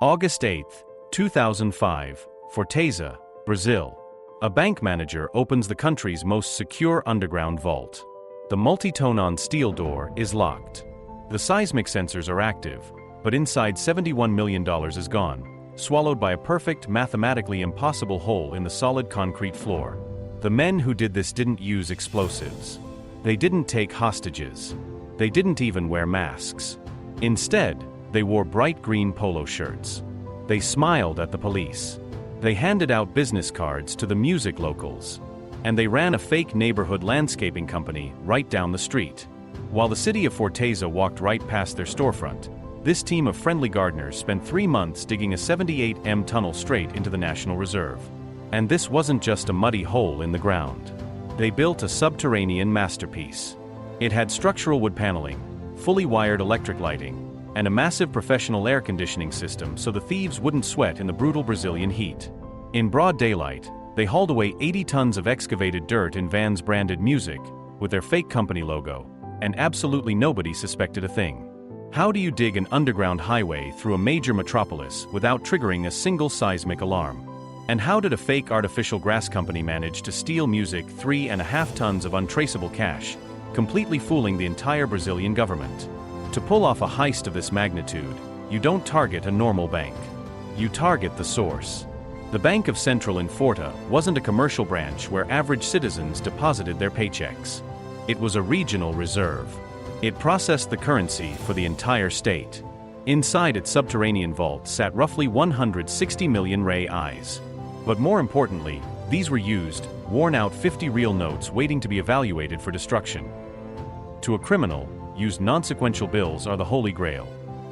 August 8, 2005, Fortaleza, Brazil. A bank manager opens the country's most secure underground vault. The multi-tone steel door is locked. The seismic sensors are active, but inside $71 million is gone, swallowed by a perfect, mathematically impossible hole in the solid concrete floor. The men who did this didn't use explosives. They didn't take hostages. They didn't even wear masks. Instead, they wore bright green polo shirts. They smiled at the police. They handed out business cards to the music locals. And they ran a fake neighborhood landscaping company right down the street. While the city of Fortaleza walked right past their storefront, this team of friendly gardeners spent 3 months digging a 78 tunnel straight into the National Reserve. And this wasn't just a muddy hole in the ground. They built a subterranean masterpiece. It had structural wood paneling, fully wired electric lighting, and a massive professional air conditioning system so the thieves wouldn't sweat in the brutal Brazilian heat. In broad daylight, they hauled away 80 tons of excavated dirt in vans branded Music, with their fake company logo, and absolutely nobody suspected a thing. How do you dig an underground highway through a major metropolis without triggering a single seismic alarm? And how did a fake artificial grass company manage to steal Music 3.5 tons of untraceable cash, completely fooling the entire Brazilian government? To pull off a heist of this magnitude, you don't target a normal bank. You target the source. The Bank of Central in Forta wasn't a commercial branch where average citizens deposited their paychecks. It was a regional reserve. It processed the currency for the entire state. Inside its subterranean vault sat roughly 160 million reais. But more importantly, these were used, worn-out 50 real notes waiting to be evaluated for destruction. To a criminal, used non-sequential bills are the holy grail.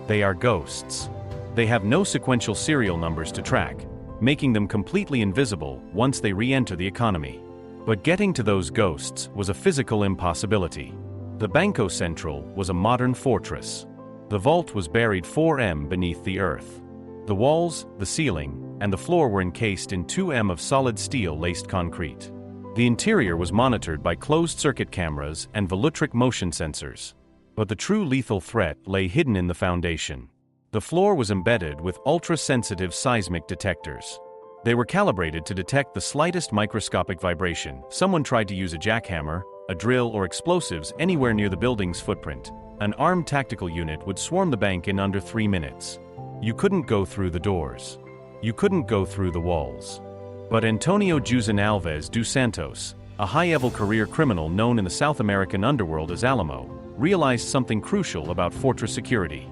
They are ghosts. They have no sequential serial numbers to track, making them completely invisible once they re-enter the economy. But getting to those ghosts was a physical impossibility. The Banco Central was a modern fortress. The vault was buried 4 beneath the earth. The walls, the ceiling, and the floor were encased in 2 of solid steel laced concrete. The interior was monitored by closed-circuit cameras and volumetric motion sensors. But the true lethal threat lay hidden in the foundation. The floor was embedded with ultra-sensitive seismic detectors. They were calibrated to detect the slightest microscopic vibration. Someone tried to use a jackhammer, a drill, or explosives anywhere near the building's footprint. An armed tactical unit would swarm the bank in under 3 minutes. You couldn't go through the doors. You couldn't go through the walls. But Antonio José Alves dos Santos, a high-level career criminal known in the South American underworld as Alamo, realized something crucial about fortress security.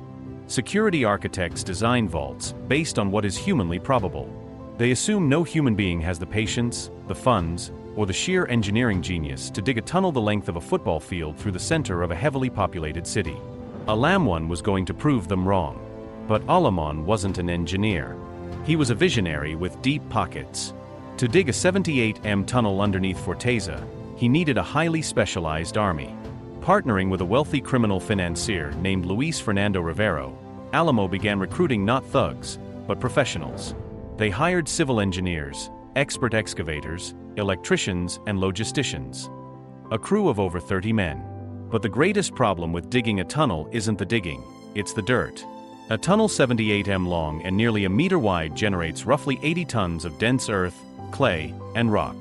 Security architects design vaults based on what is humanly probable. They assume no human being has the patience, the funds, or the sheer engineering genius to dig a tunnel the length of a football field through the center of a heavily populated city. Alamon was going to prove them wrong. But Alamon wasn't an engineer. He was a visionary with deep pockets. To dig a 78 tunnel underneath Fortaleza, he needed a highly specialized army. Partnering with a wealthy criminal financier named Luis Fernando Rivero, Alamo began recruiting not thugs, but professionals. They hired civil engineers, expert excavators, electricians, and logisticians. A crew of over 30 men. But the greatest problem with digging a tunnel isn't the digging, it's the dirt. A tunnel 78 long and nearly a meter wide generates roughly 80 tons of dense earth, clay, and rock.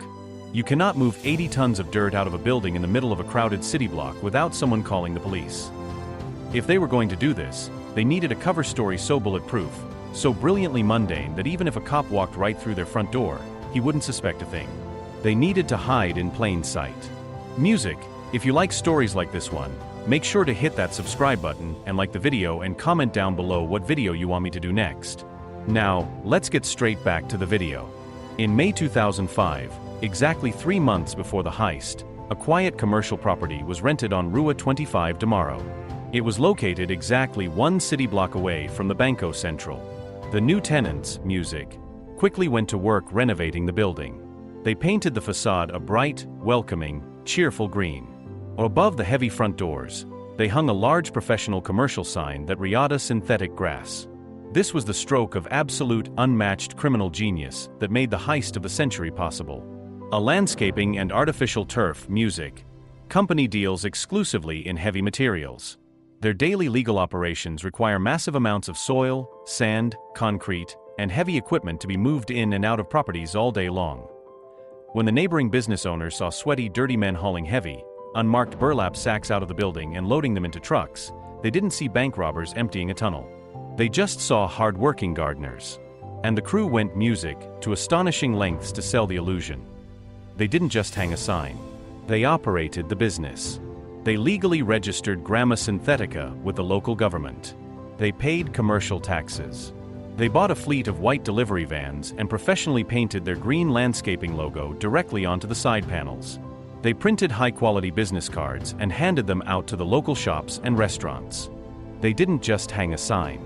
You cannot move 80 tons of dirt out of a building in the middle of a crowded city block without someone calling the police. If they were going to do this, they needed a cover story so bulletproof, so brilliantly mundane that even if a cop walked right through their front door, he wouldn't suspect a thing. They needed to hide in plain sight. Music, if you like stories like this one, make sure to hit that subscribe button and like the video and comment down below what video you want me to do next. Now, let's get straight back to the video. In May 2005, exactly 3 months before the heist, a quiet commercial property was rented on Rua 25 de Maio. It was located exactly 1 city block away from the Banco Central. The new tenants, Music, quickly went to work renovating the building. They painted the facade a bright, welcoming, cheerful green. Above the heavy front doors, they hung a large professional commercial sign that read synthetic grass. This was the stroke of absolute, unmatched criminal genius that made the heist of the century possible. A landscaping and artificial turf, Music, company deals exclusively in heavy materials. Their daily legal operations require massive amounts of soil, sand, concrete, and heavy equipment to be moved in and out of properties all day long. When the neighboring business owners saw sweaty, dirty men hauling heavy, unmarked burlap sacks out of the building and loading them into trucks, they didn't see bank robbers emptying a tunnel. They just saw hard-working gardeners. And the crew went music to astonishing lengths to sell the illusion. They didn't just hang a sign. They operated the business. They legally registered Gramma Synthetica with the local government. They paid commercial taxes. They bought a fleet of white delivery vans and professionally painted their green landscaping logo directly onto the side panels. They printed high-quality business cards and handed them out to the local shops and restaurants. They didn't just hang a sign.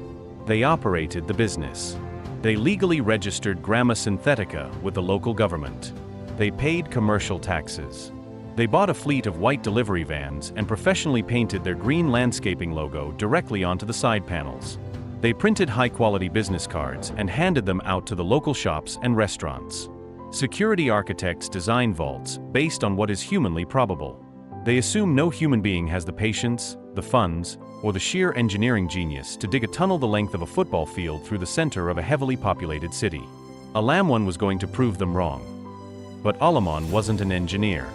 They operated the business. They legally registered Gramma Synthetica with the local government. They paid commercial taxes. They bought a fleet of white delivery vans and professionally painted their green landscaping logo directly onto the side panels. They printed high-quality business cards and handed them out to the local shops and restaurants. Security architects design vaults based on what is humanly probable. They assume no human being has the patience, the funds, or the sheer engineering genius to dig a tunnel the length of a football field through the center of a heavily populated city. Alamwan was going to prove them wrong. But Alamon wasn't an engineer.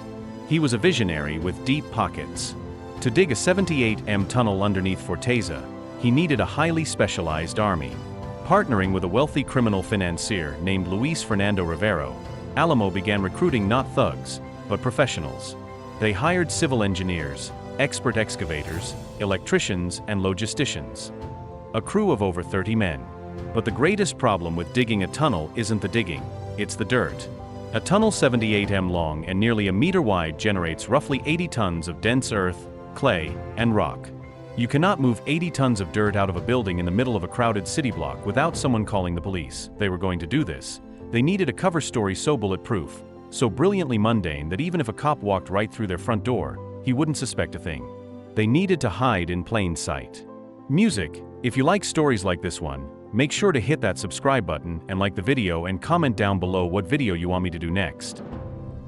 He was a visionary with deep pockets. To dig a 78 tunnel underneath Fortaleza, he needed a highly specialized army. Partnering with a wealthy criminal financier named Luis Fernando Rivero, Alamo began recruiting not thugs, but professionals. They hired civil engineers, expert excavators, electricians, and logisticians. A crew of over 30 men. But the greatest problem with digging a tunnel isn't the digging, it's the dirt. A tunnel 78 long and nearly a meter wide generates roughly 80 tons of dense earth, clay, and rock. You cannot move 80 tons of dirt out of a building in the middle of a crowded city block without someone calling the police. They were going to do this. They needed a cover story so bulletproof, so brilliantly mundane that even if a cop walked right through their front door, he wouldn't suspect a thing. They needed to hide in plain sight. Music. If you like stories like this one, make sure to hit that subscribe button and like the video and comment down below what video you want me to do next.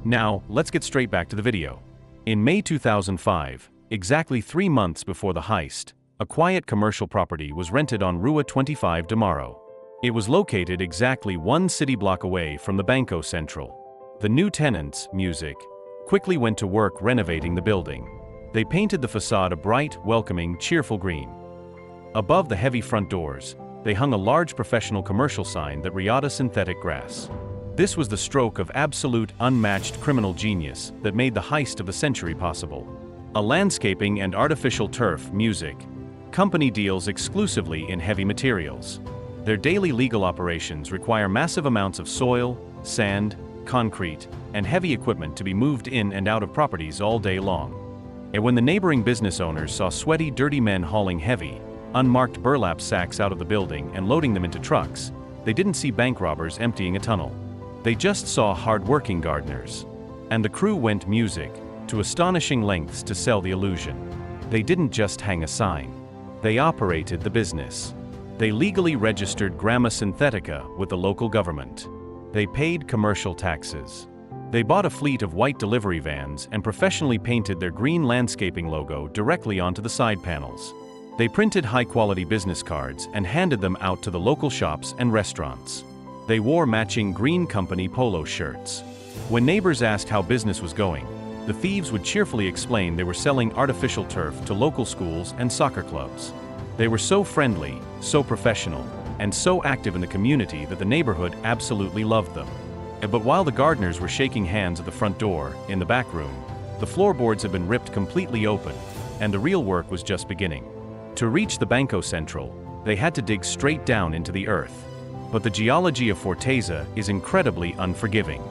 Now, let's get straight back to the video. In May 2005, exactly 3 months before the heist, a quiet commercial property was rented on Rua 25 de Mayo. It was located exactly 1 city block away from the Banco Central. The new tenants, Music, quickly went to work renovating the building. They painted the facade a bright, welcoming, cheerful green. Above the heavy front doors, they hung a large professional commercial sign that read synthetic grass. This was the stroke of absolute, unmatched criminal genius that made the heist of the century possible. A landscaping and artificial turf, Music, company deals exclusively in heavy materials. Their daily legal operations require massive amounts of soil, sand, concrete, and heavy equipment to be moved in and out of properties all day long. And when the neighboring business owners saw sweaty, dirty men hauling heavy, unmarked burlap sacks out of the building and loading them into trucks, they didn't see bank robbers emptying a tunnel. They just saw hard-working gardeners. And the crew went Music to astonishing lengths to sell the illusion. They didn't just hang a sign. They operated the business. They legally registered Gramma Synthetica with the local government. They paid commercial taxes. They bought a fleet of white delivery vans and professionally painted their green landscaping logo directly onto the side panels. They printed high-quality business cards and handed them out to the local shops and restaurants. They wore matching green company polo shirts. When neighbors asked how business was going, the thieves would cheerfully explain they were selling artificial turf to local schools and soccer clubs. They were so friendly, so professional, and so active in the community that the neighborhood absolutely loved them. But while the gardeners were shaking hands at the front door, in the back room, the floorboards had been ripped completely open, and the real work was just beginning. To reach the Banco Central, they had to dig straight down into the earth. But the geology of Fortaleza is incredibly unforgiving.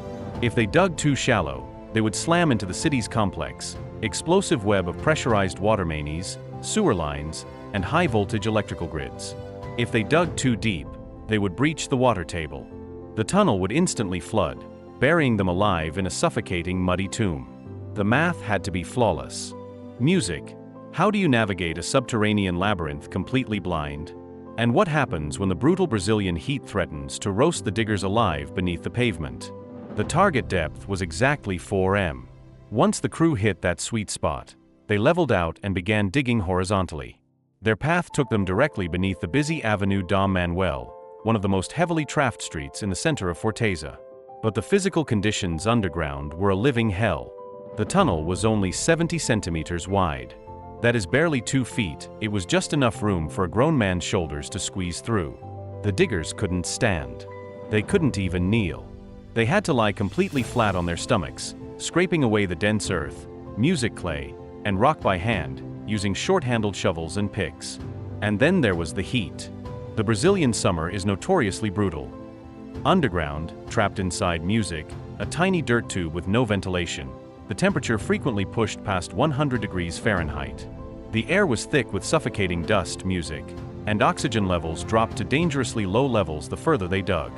If they dug too shallow, they would slam into the city's complex, explosive web of pressurized water mains, sewer lines, and high-voltage electrical grids. If they dug too deep, they would breach the water table. The tunnel would instantly flood, burying them alive in a suffocating muddy tomb. The math had to be flawless. Music. How do you navigate a subterranean labyrinth completely blind? And what happens when the brutal Brazilian heat threatens to roast the diggers alive beneath the pavement? The target depth was exactly 4 m. Once the crew hit that sweet spot, they leveled out and began digging horizontally. Their path took them directly beneath the busy Avenue Dom Manuel, one of the most heavily trafficked streets in the center of Fortaleza. But the physical conditions underground were a living hell. The tunnel was only 70 centimeters wide. That is barely 2 feet. It was just enough room for a grown man's shoulders to squeeze through. The diggers couldn't stand. They couldn't even kneel. They had to lie completely flat on their stomachs, scraping away the dense earth, music clay, and rock by hand, using short-handled shovels and picks. And then there was the heat. The Brazilian summer is notoriously brutal. Underground, trapped inside music, a tiny dirt tube with no ventilation, the temperature frequently pushed past 100 degrees Fahrenheit. The air was thick with suffocating dust music, and oxygen levels dropped to dangerously low levels the further they dug.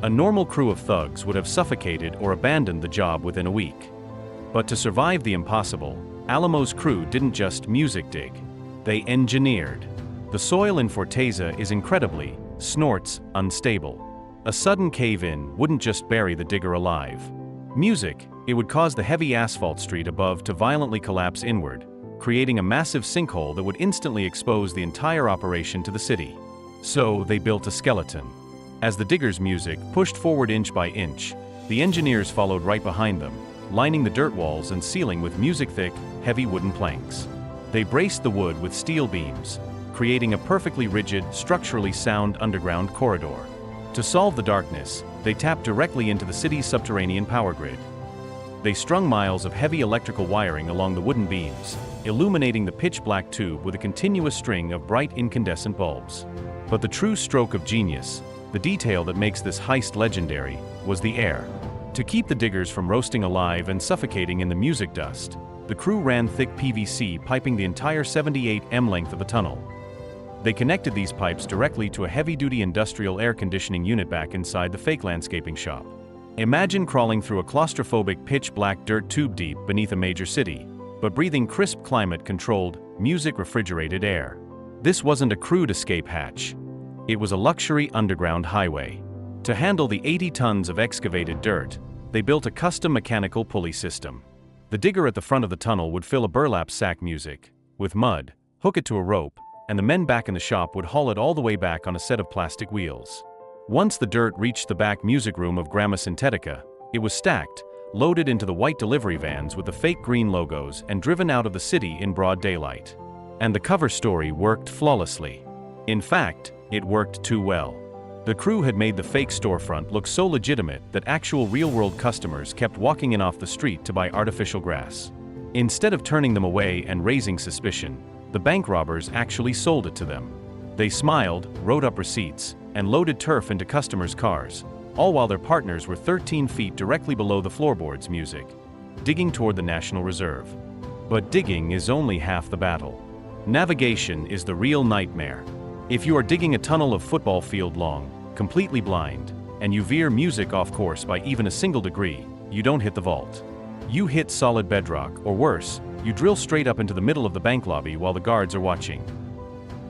A normal crew of thugs would have suffocated or abandoned the job within a week. But to survive the impossible, Alamo's crew didn't just music dig. They engineered. The soil in Fortaleza is incredibly, snorts, unstable. A sudden cave-in wouldn't just bury the digger alive. Music, it would cause the heavy asphalt street above to violently collapse inward, creating a massive sinkhole that would instantly expose the entire operation to the city. So they built a skeleton. As the diggers' music pushed forward inch by inch, the engineers followed right behind them, lining the dirt walls and ceiling with music-thick, heavy wooden planks. They braced the wood with steel beams, creating a perfectly rigid, structurally sound underground corridor. To solve the darkness, they tapped directly into the city's subterranean power grid. They strung miles of heavy electrical wiring along the wooden beams, illuminating the pitch-black tube with a continuous string of bright incandescent bulbs. But the true stroke of genius, the detail that makes this heist legendary, was the air. To keep the diggers from roasting alive and suffocating in the music dust, the crew ran thick PVC piping the entire 78 m length of the tunnel. They connected these pipes directly to a heavy-duty industrial air conditioning unit back inside the fake landscaping shop. Imagine crawling through a claustrophobic pitch-black dirt tube deep beneath a major city, but breathing crisp climate-controlled, music-refrigerated air. This wasn't a crude escape hatch. It was a luxury underground highway. To handle the 80 tons of excavated dirt, they built a custom mechanical pulley system. The digger at the front of the tunnel would fill a burlap sack music with mud, hook it to a rope, and the men back in the shop would haul it all the way back on a set of plastic wheels. Once the dirt reached the back music room of Gramma Synthetica, it was stacked, loaded into the white delivery vans with the fake green logos and driven out of the city in broad daylight. And the cover story worked flawlessly. In fact, it worked too well. The crew had made the fake storefront look so legitimate that actual real-world customers kept walking in off the street to buy artificial grass. Instead of turning them away and raising suspicion, the bank robbers actually sold it to them. They smiled, wrote up receipts, and loaded turf into customers' cars, all while their partners were 13 feet directly below the floorboards music, digging toward the National Reserve. But digging is only half the battle. Navigation is the real nightmare. If you are digging a tunnel of football field long, completely blind, and you veer music off course by even a single degree, you don't hit the vault. You hit solid bedrock, or worse, you drill straight up into the middle of the bank lobby while the guards are watching.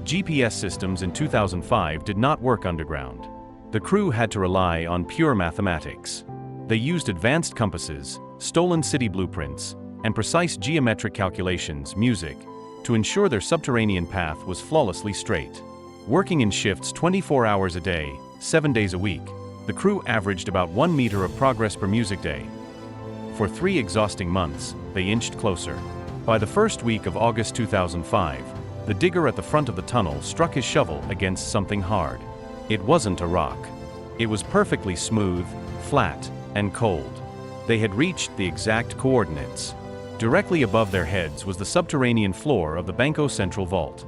GPS systems in 2005 did not work underground. The crew had to rely on pure mathematics. They used advanced compasses, stolen city blueprints, and precise geometric calculations, music, to ensure their subterranean path was flawlessly straight. Working in shifts 24 hours a day, 7 days a week, the crew averaged about 1 meter of progress per music day. For 3 exhausting months, they inched closer. By the first week of August 2005, the digger at the front of the tunnel struck his shovel against something hard. It wasn't a rock. It was perfectly smooth, flat, and cold. They had reached the exact coordinates. Directly above their heads was the subterranean floor of the Banco Central vault.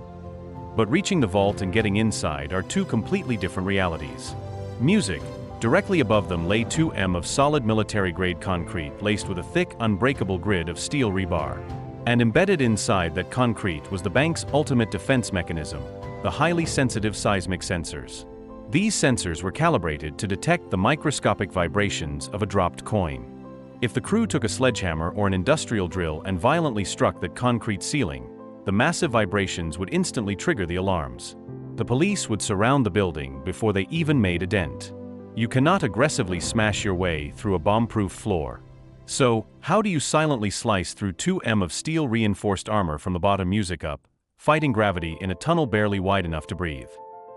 But reaching the vault and getting inside are two completely different realities. Music, directly above them lay 2 m of solid military-grade concrete laced with a thick, unbreakable grid of steel rebar. And embedded inside that concrete was the bank's ultimate defense mechanism, the highly sensitive seismic sensors. These sensors were calibrated to detect the microscopic vibrations of a dropped coin. If the crew took a sledgehammer or an industrial drill and violently struck that concrete ceiling, the massive vibrations would instantly trigger the alarms. The police would surround the building before they even made a dent. You cannot aggressively smash your way through a bomb-proof floor. So, how do you silently slice through 2 m of steel-reinforced armor from the bottom music up, fighting gravity in a tunnel barely wide enough to breathe.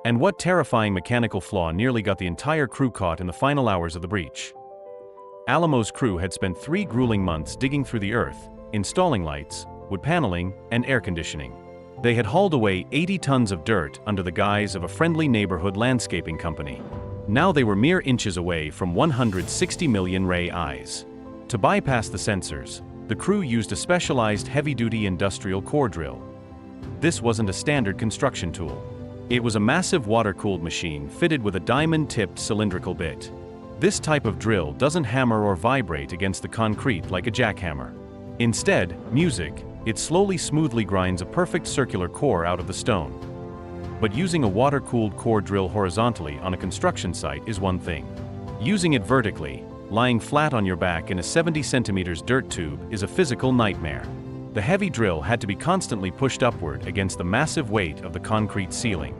And what terrifying mechanical flaw nearly got the entire crew caught in the final hours of the breach? Alamo's crew had spent 3 grueling months digging through the earth, installing lights, wood paneling, and air conditioning. They had hauled away 80 tons of dirt under the guise of a friendly neighborhood landscaping company. Now they were mere inches away from 160 million ray eyes. To bypass the sensors, the crew used a specialized heavy-duty industrial core drill. This wasn't a standard construction tool. It was a massive water-cooled machine fitted with a diamond-tipped cylindrical bit. This type of drill doesn't hammer or vibrate against the concrete like a jackhammer. Instead, it slowly smoothly grinds a perfect circular core out of the stone. But using a water-cooled core drill horizontally on a construction site is one thing. Using it vertically, lying flat on your back in a 70 centimeters dirt tube, is a physical nightmare. The heavy drill had to be constantly pushed upward against the massive weight of the concrete ceiling.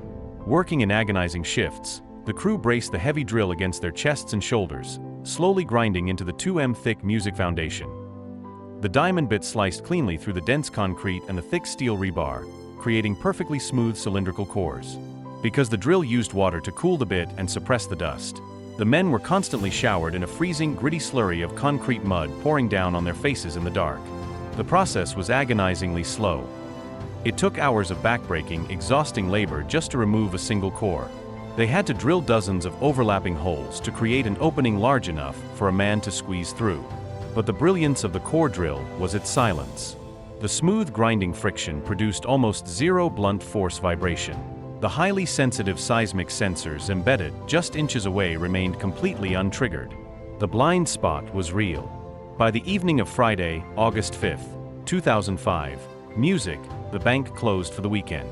Working in agonizing shifts, the crew braced the heavy drill against their chests and shoulders, slowly grinding into the 2 m thick music foundation. The diamond bit sliced cleanly through the dense concrete and the thick steel rebar, creating perfectly smooth cylindrical cores. Because the drill used water to cool the bit and suppress the dust, the men were constantly showered in a freezing, gritty slurry of concrete mud pouring down on their faces in the dark. The process was agonizingly slow. It took hours of backbreaking, exhausting labor just to remove a single core. They had to drill dozens of overlapping holes to create an opening large enough for a man to squeeze through. But the brilliance of the core drill was its silence. The smooth grinding friction produced almost zero blunt force vibration. The highly sensitive seismic sensors embedded just inches away remained completely untriggered. The blind spot was real. By the evening of Friday, August 5, 2005, the bank closed for the weekend.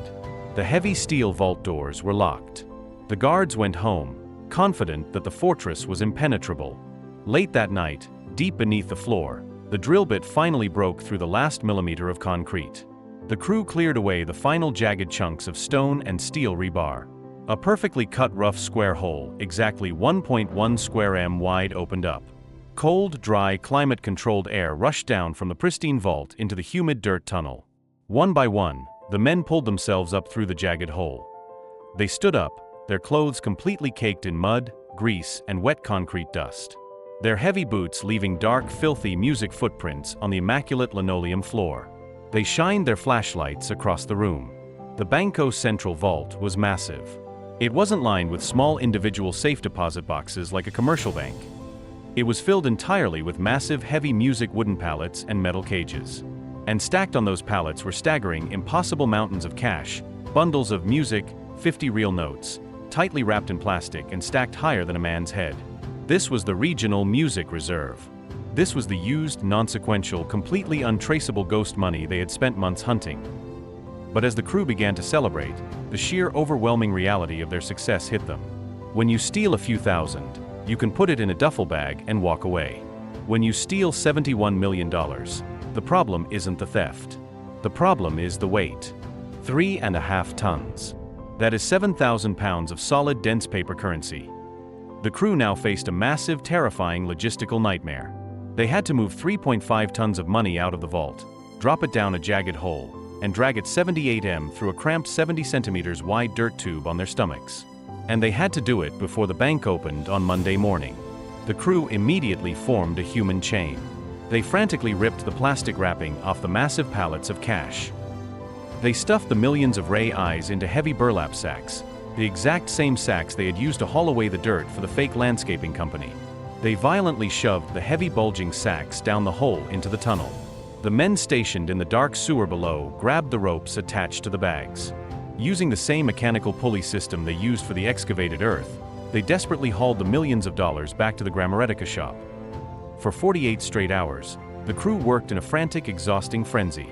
The heavy steel vault doors were locked. The guards went home, confident that the fortress was impenetrable. Late that night, deep beneath the floor, the drill bit finally broke through the last millimeter of concrete. The crew cleared away the final jagged chunks of stone and steel rebar. A perfectly cut rough square hole, exactly 1.1 square m wide, opened up. Cold, dry, climate-controlled air rushed down from the pristine vault into the humid dirt tunnel. One by one, the men pulled themselves up through the jagged hole. They stood up, their clothes completely caked in mud, grease, and wet concrete dust. Their heavy boots leaving dark, filthy music footprints on the immaculate linoleum floor. They shined their flashlights across the room. The Banco's central vault was massive. It wasn't lined with small individual safe deposit boxes like a commercial bank. It was filled entirely with massive, heavy music wooden pallets and metal cages. And stacked on those pallets were staggering, impossible mountains of cash, bundles of music, 50 real notes, tightly wrapped in plastic and stacked higher than a man's head. This was the regional music reserve. This was the used, non-sequential, completely untraceable ghost money they had spent months hunting. But as the crew began to celebrate, the sheer overwhelming reality of their success hit them. When you steal a few thousand, you can put it in a duffel bag and walk away. When you steal $71 million, the problem isn't the theft. The problem is the weight. 3.5 tons. That is 7,000 pounds of solid, dense paper currency. The crew now faced a massive, terrifying logistical nightmare. They had to move 3.5 tons of money out of the vault, drop it down a jagged hole, and drag it 78 m through a cramped 70 centimeters wide dirt tube on their stomachs. And they had to do it before the bank opened on Monday morning. The crew immediately formed a human chain. They frantically ripped the plastic wrapping off the massive pallets of cash. They stuffed the millions of ray eyes into heavy burlap sacks, the exact same sacks they had used to haul away the dirt for the fake landscaping company. They violently shoved the heavy bulging sacks down the hole into the tunnel. The men stationed in the dark sewer below grabbed the ropes attached to the bags. Using the same mechanical pulley system they used for the excavated earth, they desperately hauled the millions of dollars back to the Grammaretica shop. For 48 straight hours, the crew worked in a frantic, exhausting frenzy.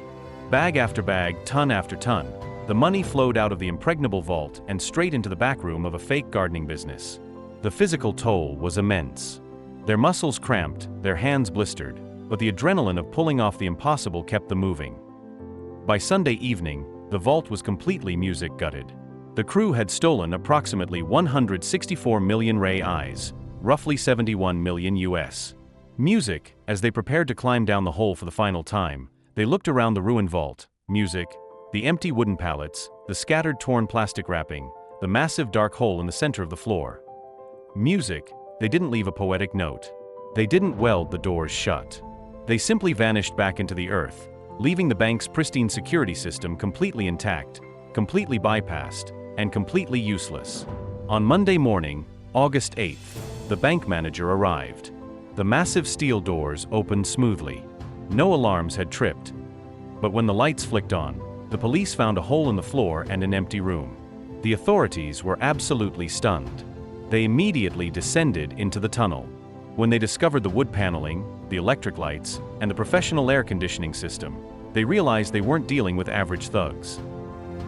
Bag after bag, ton after ton, the money flowed out of the impregnable vault and straight into the back room of a fake gardening business. The physical toll was immense. Their muscles cramped, their hands blistered, but the adrenaline of pulling off the impossible kept them moving. By Sunday evening, the vault was completely music gutted. The crew had stolen approximately 164 million ray eyes, roughly 71 million US. As they prepared to climb down the hole for the final time, they looked around the ruined vault. The empty wooden pallets, the scattered torn plastic wrapping, the massive dark hole in the center of the floor. Music, they didn't leave a poetic note. They didn't weld the doors shut. They simply vanished back into the earth, leaving the bank's pristine security system completely intact, completely bypassed, and completely useless. On Monday morning, August 8th, the bank manager arrived. The massive steel doors opened smoothly. No alarms had tripped. But when the lights flicked on, the police found a hole in the floor and an empty room. The authorities were absolutely stunned. They immediately descended into the tunnel. When they discovered the wood paneling, the electric lights, and the professional air conditioning system, they realized they weren't dealing with average thugs.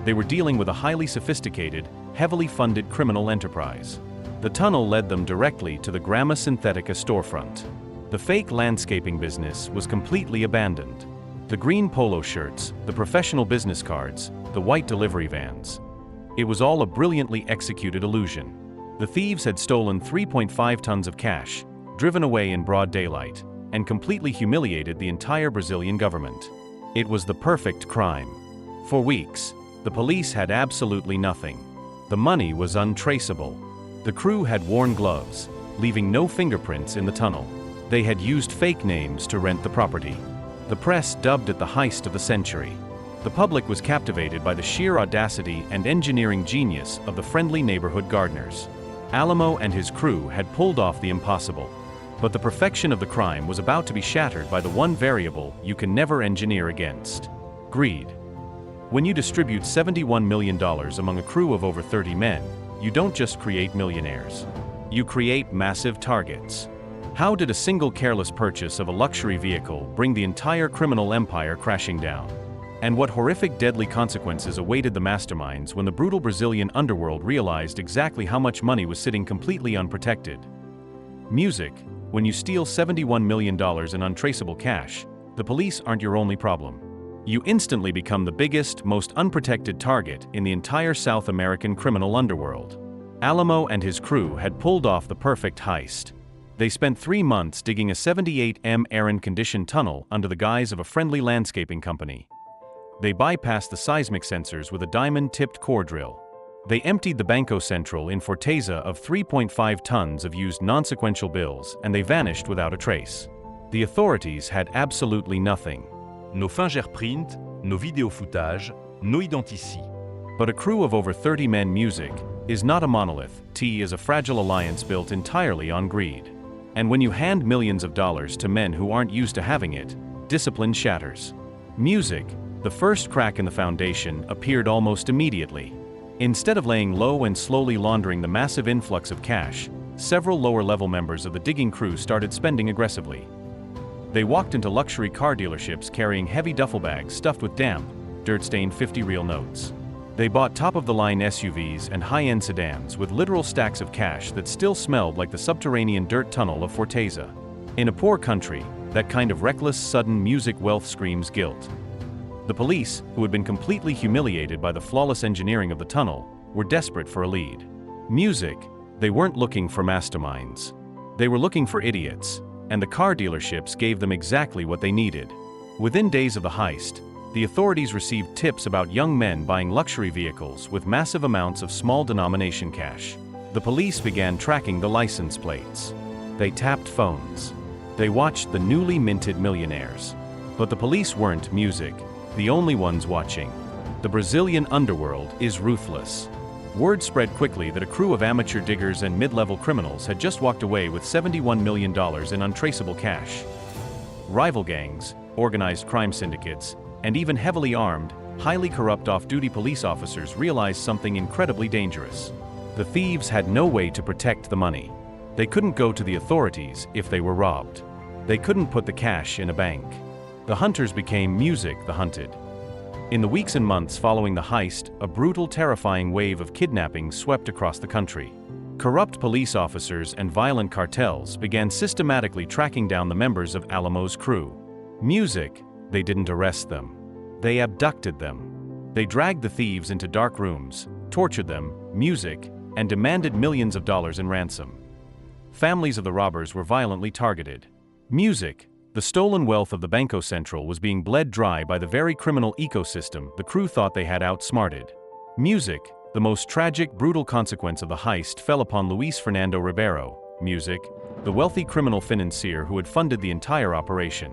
They were dealing with a highly sophisticated, heavily funded criminal enterprise. The tunnel led them directly to the Gramma Synthetica storefront. The fake landscaping business was completely abandoned. The green polo shirts, the professional business cards, the white delivery vans. It was all a brilliantly executed illusion. The thieves had stolen 3.5 tons of cash, driven away in broad daylight, and completely humiliated the entire Brazilian government. It was the perfect crime. For weeks, the police had absolutely nothing. The money was untraceable. The crew had worn gloves, leaving no fingerprints in the tunnel. They had used fake names to rent the property. The press dubbed it the heist of the century. The public was captivated by the sheer audacity and engineering genius of the friendly neighborhood gardeners. Alamo and his crew had pulled off the impossible. But the perfection of the crime was about to be shattered by the one variable you can never engineer against: greed. When you distribute $71 million among a crew of over 30 men, you don't just create millionaires. You create massive targets. How did a single careless purchase of a luxury vehicle bring the entire criminal empire crashing down? And what horrific deadly consequences awaited the masterminds when the brutal Brazilian underworld realized exactly how much money was sitting completely unprotected? Music. When you steal $71 million in untraceable cash, the police aren't your only problem. You instantly become the biggest, most unprotected target in the entire South American criminal underworld. Alamo and his crew had pulled off the perfect heist. They spent 3 months digging a 78 air-conditioned tunnel under the guise of a friendly landscaping company. They bypassed the seismic sensors with a diamond-tipped core drill. They emptied the Banco Central in Fortaleza of 3.5 tons of used non-sequential bills, and they vanished without a trace. The authorities had absolutely nothing. Nos fingerprints, nos vidéofootages, nos identici. But a crew of over 30 men. Music is not a monolith. T is a fragile alliance built entirely on greed. And when you hand millions of dollars to men who aren't used to having it, discipline shatters. Music, the first crack in the foundation, appeared almost immediately. Instead of laying low and slowly laundering the massive influx of cash, several lower-level members of the digging crew started spending aggressively. They walked into luxury car dealerships carrying heavy duffel bags stuffed with damp, dirt-stained 50 real notes. They bought top-of-the-line SUVs and high-end sedans with literal stacks of cash that still smelled like the subterranean dirt tunnel of Fortaleza. In a poor country, that kind of reckless, sudden music wealth screams guilt. The police, who had been completely humiliated by the flawless engineering of the tunnel, were desperate for a lead. Music, they weren't looking for masterminds. They were looking for idiots, and the car dealerships gave them exactly what they needed. Within days of the heist, the authorities received tips about young men buying luxury vehicles with massive amounts of small-denomination cash. The police began tracking the license plates. They tapped phones. They watched the newly minted millionaires. But the police weren't Music the only ones watching. The Brazilian underworld is ruthless. Word spread quickly that a crew of amateur diggers and mid-level criminals had just walked away with $71 million in untraceable cash. Rival gangs, organized crime syndicates, and even heavily armed, highly corrupt off-duty police officers realized something incredibly dangerous. The thieves had no way to protect the money. They couldn't go to the authorities if they were robbed. They couldn't put the cash in a bank. The hunters became Music the hunted. In the weeks and months following the heist, a brutal, terrifying wave of kidnappings swept across the country. Corrupt police officers and violent cartels began systematically tracking down the members of Alamo's crew. Music, they didn't arrest them. They abducted them. They dragged the thieves into dark rooms, tortured them, Music, and demanded millions of dollars in ransom. Families of the robbers were violently targeted. Music, The stolen wealth of the Banco Central was being bled dry by the very criminal ecosystem the crew thought they had outsmarted. Music, the most tragic, brutal consequence of the heist, fell upon Luis Fernando Ribeiro, Music, the wealthy criminal financier who had funded the entire operation.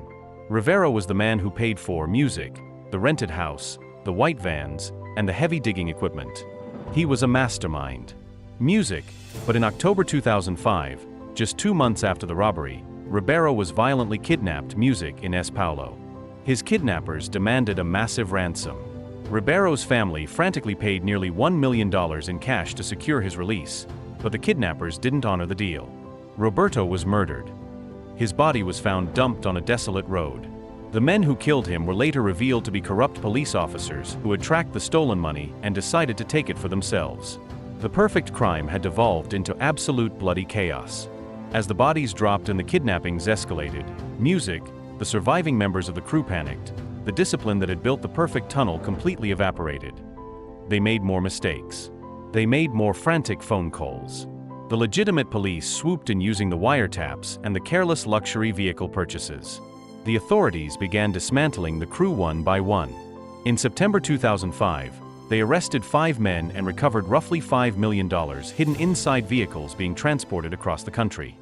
Rivero was the man who paid for Music, the rented house, the white vans, and the heavy digging equipment. He was a mastermind. Music, but in October 2005, just 2 months after the robbery, Ribeiro was violently kidnapped Music in São Paulo. His kidnappers demanded a massive ransom. Ribeiro's family frantically paid nearly $1 million in cash to secure his release, but the kidnappers didn't honor the deal. Roberto was murdered. His body was found dumped on a desolate road. The men who killed him were later revealed to be corrupt police officers who had tracked the stolen money and decided to take it for themselves. The perfect crime had devolved into absolute bloody chaos. As the bodies dropped and the kidnappings escalated, Music, the surviving members of the crew panicked. The discipline that had built the perfect tunnel completely evaporated. They made more mistakes. They made more frantic phone calls. The legitimate police swooped in using the wiretaps and the careless luxury vehicle purchases. The authorities began dismantling the crew one by one. In September 2005, they arrested 5 men and recovered roughly $5 million hidden inside vehicles being transported across the country.